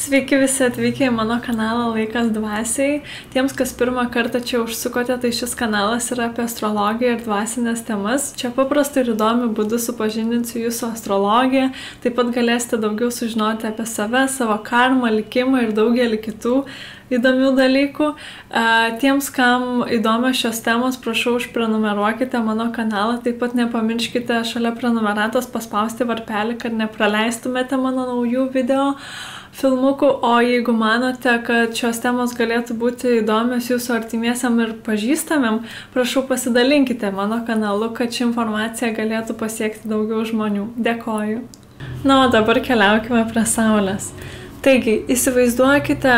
Sveiki visi atvykę į mano kanalą Laikas dvasiai. Tiems, kas pirmą kartą čia užsukote, tai šis kanalas yra apie astrologiją ir dvasinės temas. Čia paprastai ir įdomiu būdu supažindinsiu jūsų astrologiją. Taip pat galėsite daugiau sužinoti apie save, savo karmą, likimą ir daugelį kitų įdomių dalykų. Tiems, kam įdomios šios temos, prašau užprenumeruokite mano kanalą. Taip pat nepamirškite šalia prenumeratos paspausti varpelį, kad nepraleistumėte mano naujų video filmukų, o jeigu manote, kad šios temos galėtų būti įdomios jūsų artimiesiam ir pažįstamim, prašau pasidalinkite mano kanalu, kad ši informacija galėtų pasiekti daugiau žmonių. Dėkoju. Na, o dabar keliaukime prie Saulės. Taigi, įsivaizduokite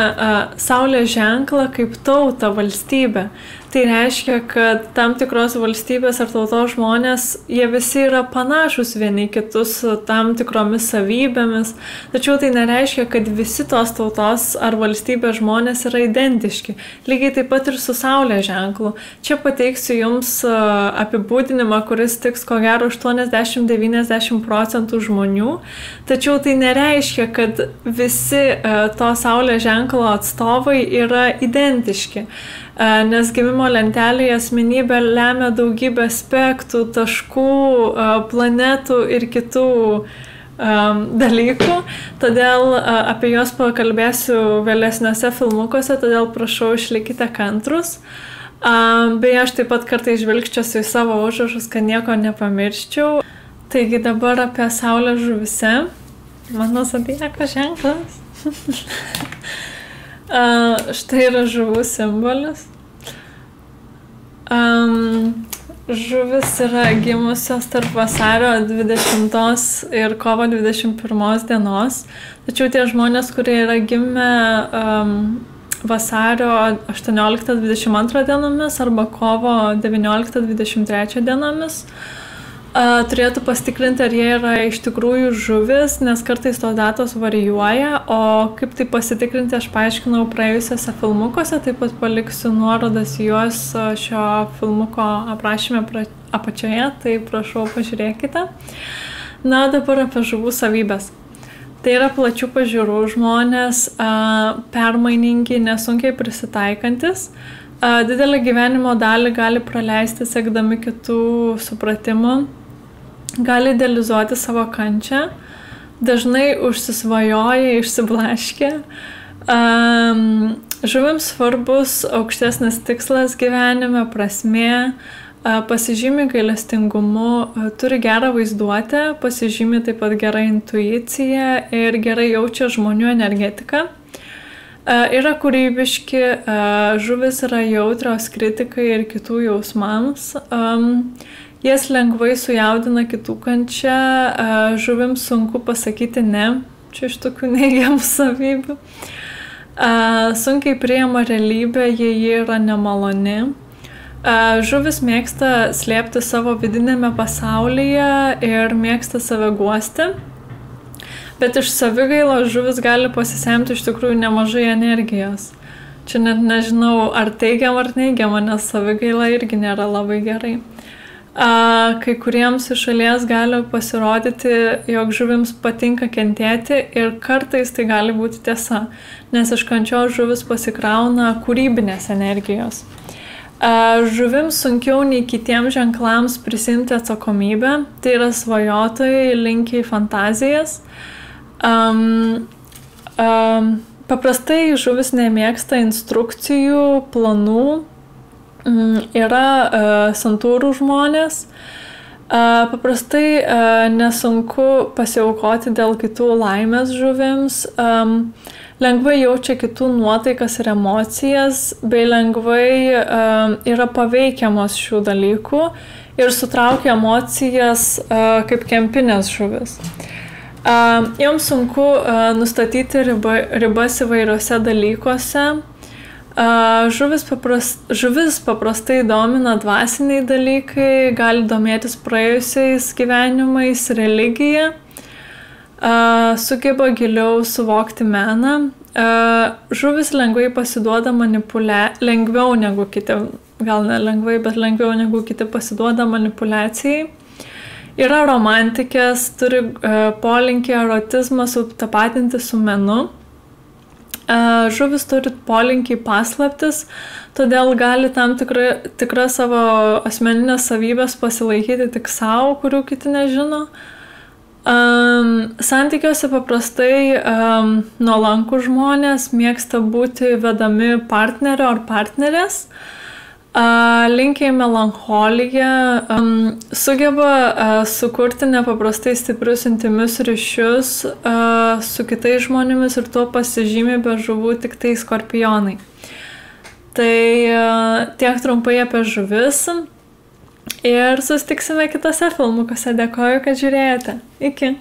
Saulės ženklą kaip tautą, valstybę. Tai reiškia, kad tam tikros valstybės ar tautos žmonės, jie visi yra panašus vieni kitus su tam tikromis savybėmis, tačiau tai nereiškia, kad visi tos tautos ar valstybės žmonės yra identiški. Lygiai taip pat ir su Saulės ženklu. Čia pateiksiu jums apibūdinimą, kuris tiks ko gero 80–90% žmonių, tačiau tai nereiškia, kad visi to Saulės ženklo atstovai yra identiški. Nes gimimo lentelėje asmenybė lemia daugybę aspektų, taškų, planetų ir kitų dalykų. Todėl apie juos pakalbėsiu vėlesniuose filmukuose, todėl prašau išlikite kantrus. Beje, aš taip pat kartais žvilgčiosiu į savo užrašus, kad nieko nepamirščiau. Taigi dabar apie Saulę žuvyse. Mano zodiako ženklas. Štai yra žuvų simbolis. Žuvis yra gimusios tarp vasario 20 ir kovo 21 dienos. Tačiau tie žmonės, kurie yra gimę vasario 18–22 dienomis arba kovo 19–23 dienomis, turėtų pasitikrinti, ar jie yra iš tikrųjų žuvis, nes kartais tos datos varijuoja, o kaip tai pasitikrinti aš paaiškinau praėjusiuose filmukuose, taip pat paliksiu nuorodas juos šio filmuko aprašyme apačioje, tai prašau pažiūrėkite. Na, dabar apie žuvų savybės. Tai yra plačių pažiūrų žmonės, permainingi, nesunkiai prisitaikantis. Didelę gyvenimo dalį gali praleisti siekdami kitų supratimų, gali idealizuoti savo kančią, dažnai užsisvajoja, išsiblaškia. Žuvims svarbus aukštesnis tikslas gyvenime, prasmė, pasižymi gailestingumu, turi gerą vaizduotę, pasižymi taip pat gerą intuiciją ir gerai jaučia žmonių energetiką. Yra kūrybiški, žuvis yra jautrios kritikai ir kitų jausmams. Jas lengvai sujaudina kitų kančia, žuvims sunku pasakyti ne, čia iš tokių neigiamų savybių. Sunkiai priima realybę, jei ji yra nemaloni. Žuvis mėgsta slėpti savo vidinėme pasaulyje ir mėgsta save guosti. Bet iš savigailos žuvis gali pasisemti iš tikrųjų nemažai energijos. Čia net nežinau, ar teigiama ar neigiama, nes savigaila irgi nėra labai gerai. Kai kuriems iš šalies gali pasirodyti, jog žuvims patinka kentėti ir kartais tai gali būti tiesa, nes iš kančios žuvis pasikrauna kūrybinės energijos. Žuvims sunkiau nei kitiems ženklams prisimti atsakomybę, tai yra svajotojai, linkę į fantazijas. Paprastai žuvis nemėgsta instrukcijų, planų, yra santūrų žmonės. Paprastai nesunku pasiaukoti dėl kitų laimės žuvims, lengvai jaučia kitų nuotaikas ir emocijas, bei lengvai yra paveikiamos šių dalykų ir sutraukia emocijas kaip kempinės žuvis. Joms sunku nustatyti ribas įvairiuose dalykuose. Žuvis paprastai domina dvasiniai dalykai, gali domėtis praėjusiais gyvenimais, religija, sugeba giliau suvokti meną. Žuvis lengvai pasiduoda lengviau negu kiti, gal ne lengvai, bet lengviau negu kiti pasiduoda manipuliacijai. Yra romantikės, turi polinkį erotizmą sutapatinti su menu. Žuvis turi polinkį paslaptis, todėl gali tam tikrą savo asmeninės savybės pasilaikyti tik savo, kurių kiti nežino. Santykiuose paprastai nuolankų žmonės mėgsta būti vedami partnerio ar partnerės. Linkę į melancholiją, sugeba sukurti nepaprastai stiprius intimius ryšius su kitais žmonėmis ir tuo pasižymi be žuvų tik tai skorpionai. Tai tiek trumpai apie žuvis ir susitiksime kitose filmukuose. Dėkoju, kad žiūrėjote. Iki.